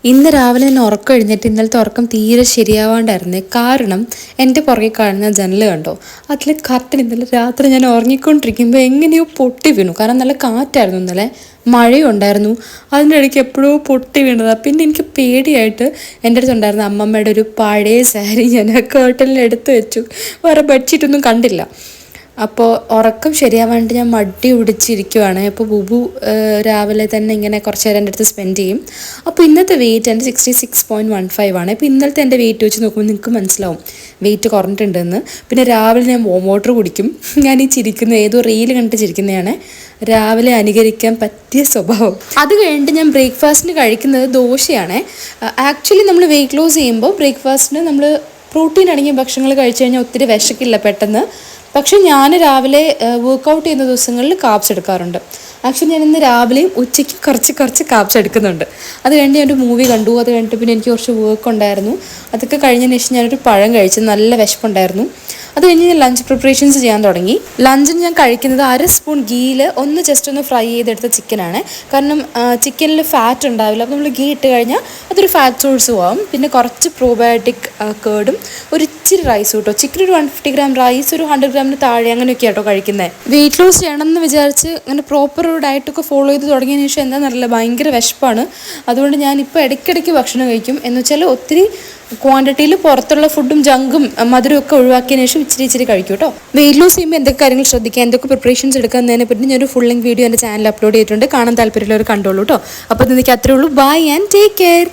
ഇന്ന് രാവിലെ ഞാൻ ഉറക്കം എഴുന്നേറ്റ് ഇന്നലത്തെ ഉറക്കം തീരെ ശരിയാവാണ്ടായിരുന്നേ. കാരണം എൻ്റെ പുറകെ കാണുന്ന ജനൽ കണ്ടോ, അതിൽ കർട്ടൻ ഇന്നലെ രാത്രി ഞാൻ ഉറങ്ങിക്കൊണ്ടിരിക്കുമ്പോൾ എങ്ങനെയോ പൊട്ടി വീണു. കാരണം നല്ല കാറ്റായിരുന്നു, ഇന്നലെ മഴയുണ്ടായിരുന്നു. അതിൻ്റെ ഇടയ്ക്ക് എപ്പോഴോ പൊട്ടി വീണതാണ്. പിന്നെ എനിക്ക് പേടിയായിട്ട് എൻ്റെ അടുത്തുണ്ടായിരുന്ന അമ്മമ്മയുടെ ഒരു പഴയ സാരി ഞാൻ കേട്ടലിൽ എടുത്ത് വെച്ചു. വേറെ ബെഡ്ഷീറ്റൊന്നും കണ്ടില്ല. അപ്പോൾ ഉറക്കം ശരിയാവാണ്ട് ഞാൻ മടി പിടിച്ചിരിക്കുവാണ്. അപ്പോൾ ബുബു രാവിലെ തന്നെ ഇങ്ങനെ കുറച്ച് നേരം എൻ്റെ അടുത്ത് സ്പെൻഡ് ചെയ്യും. അപ്പോൾ ഇന്നത്തെ വെയിറ്റ് എൻ്റെ 66.15 ആണ്. ഇപ്പോൾ ഇന്നലത്തെ എൻ്റെ വെയിറ്റ് വെച്ച് നോക്കുമ്പോൾ നിങ്ങൾക്ക് മനസ്സിലാവും വെയിറ്റ് കുറഞ്ഞിട്ടുണ്ടെന്ന്. പിന്നെ രാവിലെ ഞാൻ വാം വാട്ടർ കുടിക്കും. ഞാൻ ഈ ചിരിക്കുന്ന ഏതോ റീൽ കണ്ടിട്ട് ചിരിക്കുന്നതാണ്. രാവിലെ അനുകരിക്കാൻ പറ്റിയ സ്വഭാവം. അത് കഴിഞ്ഞിട്ട് ഞാൻ ബ്രേക്ക്ഫാസ്റ്റിന് കഴിക്കുന്നത് ദോശയാണ്. ആക്ച്വലി നമ്മൾ വെയിറ്റ് ലോസ് ചെയ്യുമ്പോൾ ബ്രേക്ക്ഫാസ്റ്റിന് നമ്മൾ പ്രോട്ടീൻ അടങ്ങിയ ഭക്ഷണങ്ങൾ കഴിച്ചു കഴിഞ്ഞാൽ ഒത്തിരി വിശക്കില്ല പെട്ടെന്ന്. പക്ഷേ ഞാൻ രാവിലെ വർക്കൗട്ട് ചെയ്യുന്ന ദിവസങ്ങളിൽ കാപ്സ് എടുക്കാറുണ്ട്. ആക്ച്വലി ഞാൻ ഇന്ന് രാവിലെയും ഉച്ചയ്ക്ക് കുറച്ച് കാപ്സ് എടുക്കുന്നുണ്ട്. അത് കഴിഞ്ഞ് ഞാനൊരു മൂവി കണ്ടു. അത് കഴിഞ്ഞിട്ട് പിന്നെ എനിക്ക് കുറച്ച് വർക്ക് ഉണ്ടായിരുന്നു. അതൊക്കെ കഴിഞ്ഞതിന് ശേഷം ഞാനൊരു പഴം കഴിച്ചു. നല്ല വിശപ്പുണ്ടായിരുന്നു. അത് കഴിഞ്ഞ് ഞാൻ ലഞ്ച് പ്രിപ്പറേഷൻസ് ചെയ്യാൻ തുടങ്ങി. ലഞ്ചിന് ഞാൻ കഴിക്കുന്നത് 1 സ്പൂൺ ഗീയിൽ ജസ്റ്റ് ഒന്ന് ഫ്രൈ ചെയ്തെടുത്ത ചിക്കനാണ്. കാരണം ചിക്കനിൽ ഫാറ്റ് ഉണ്ടാവില്ല. അപ്പോൾ നമ്മൾ ഗീ ഇട്ട് കഴിഞ്ഞാൽ അതൊരു ഫാറ്റ് സോഴ്സും ആവും. പിന്നെ കുറച്ച് പ്രോബയോട്ടിക് കേർഡും ഒരു ഇച്ചിരി റൈസും കേട്ടോ. ചിക്കൻ ഒരു 150 ഗ്രാം, റൈസ് ഒരു 100 ഗ്രാമിന് താഴെ, അങ്ങനെയൊക്കെ കേട്ടോ കഴിക്കുന്നത്. വെയിറ്റ് ലോസ് ചെയ്യണമെന്ന് വിചാരിച്ച് അങ്ങനെ പ്രോപ്പർ ഒരു ഡയറ്റൊക്കെ ഫോളോ ചെയ്ത് തുടങ്ങിയതിന് ശേഷം എന്താണെന്നറിയില്ല, ഭയങ്കര വിശപ്പാണ്. അതുകൊണ്ട് ഞാനിപ്പോൾ ഇടയ്ക്കിടയ്ക്ക് ഭക്ഷണം കഴിക്കും. എന്ന് വെച്ചാൽ ഒത്തിരി ക്വാണ്ടിറ്റിയിൽ പുറത്തുള്ള ഫുഡും ജങ്കും മധുരവും ഒക്കെ ഒഴിവാക്കിയതിന് ശേഷം ഇച്ചിരി കഴിക്കും കേട്ടോ. വെയിറ്റ് ലോസ് ചെയ്യുമ്പോൾ എന്തൊക്കെ കാര്യങ്ങൾ ശ്രദ്ധിക്കുക, എന്തൊക്കെ പ്രിപ്പറേഷൻസ് എടുക്കുന്നതിനെ പറ്റി ഞാനൊരു ഫുൾ ലെങ്ത് വീഡിയോ എൻ്റെ ചാനലിൽ അപ്ലോഡ് ചെയ്തിട്ടുണ്ട്. കാണാൻ താല്പര്യമുള്ളവർ കണ്ടോളൂ കേട്ടോ. അപ്പോൾ ഇന്നേക്ക് അത്രേ ഉള്ളൂ. Bye and take care.